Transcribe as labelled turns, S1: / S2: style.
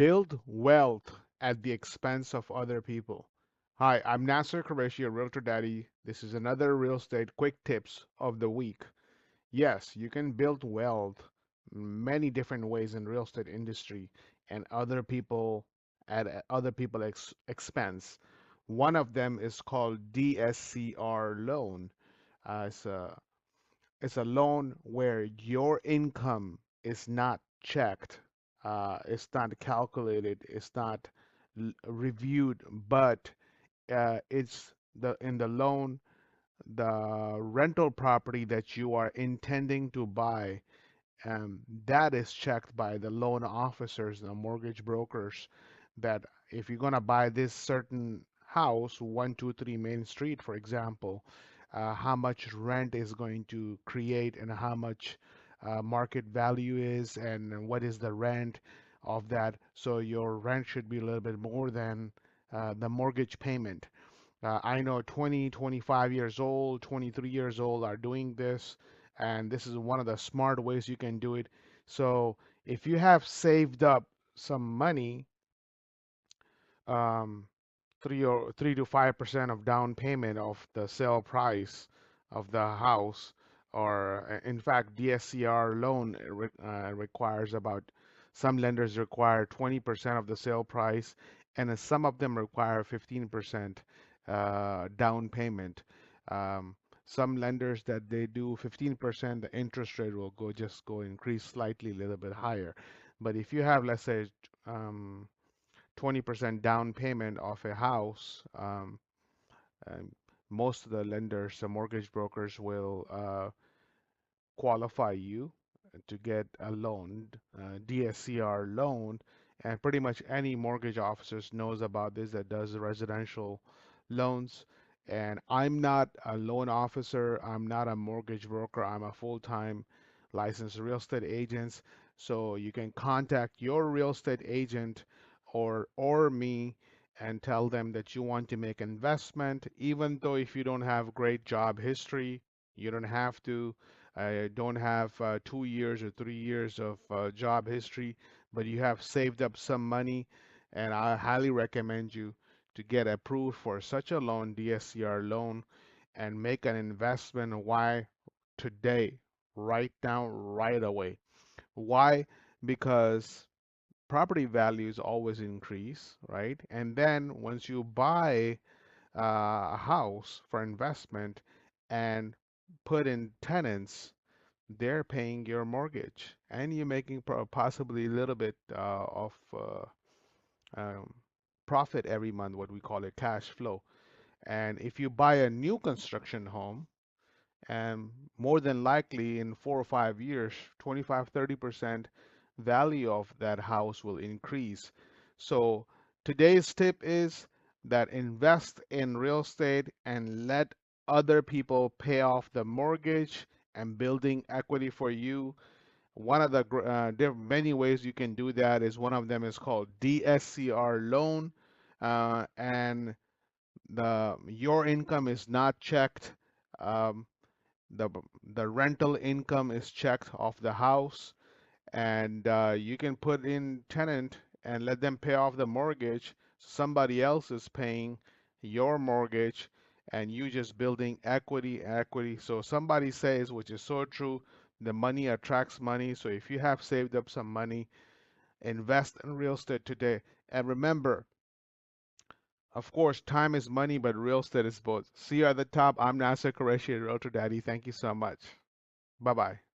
S1: Build wealth at the expense of other people. Hi, I'm Nasir Qureshi, a Realtor Daddy. This is another real estate quick tips of the week. Yes, you can build wealth many different ways in real estate industry and at other people expense. One of them is called DSCR loan. Uh, it's a it's a loan where your income is not checked, it's not calculated, it's not reviewed, but it's the in the loan, the rental property that you are intending to buy, that is checked by the loan officers and the mortgage brokers that if you're going to buy this certain house, 123 Main Street, for example, how much rent is going to create and how much market value is and what is the rent of that. So your rent should be a little bit more than the mortgage payment. I know 20, 25 years old, 23 years old are doing this, and this is one of the smart ways you can do it. So if you have saved up some money, um, 3 to 5% of down payment of the sale price of the house, or in fact, DSCR loan requires about some lenders require 20% of the sale price, and some of them require 15% down payment. Um, some lenders that they do 15%, the interest rate will go increase slightly a little bit higher. But if you have, let's say, um, 20% down payment of a house, um, most of the lenders, the mortgage brokers will qualify you to get a loan, DSCR loan, and pretty much any mortgage officers knows about this that does residential loans. And I'm not a loan officer, I'm not a mortgage broker, I'm a full-time licensed real estate agent. So you can contact your real estate agent or me and tell them that you want to make investment, even though if you don't have great job history, you don't have to. I don't have 2 years or 3 years of job history, but you have saved up some money, and I highly recommend you to get approved for such a loan, DSCR loan, and make an investment. Why? Today, right now, right away. Why? Because property values always increase, right? And then once you buy a house for investment and put in tenants, they're paying your mortgage and you're making possibly a little bit of um, profit every month, what we call it cash flow. And if you buy a new construction home, and more than likely in 4 or 5 years, 25, 30% value of that house will increase. So today's tip is that invest in real estate and let other people pay off the mortgage and building equity for you. One of the many ways you can do that is one of them is called DSCR loan, and the your income is not checked. Um, the the rental income is checked off the house, and you can put in tenant and let them pay off the mortgage. Somebody else is paying your mortgage, and you just building equity. So somebody says, which is so true, the money attracts money. So if you have saved up some money, invest in real estate today. And remember, of course, time is money, but real estate is both. See you at the top. I'm Nasir Qureshi, Realtor Daddy. Thank you so much. Bye bye.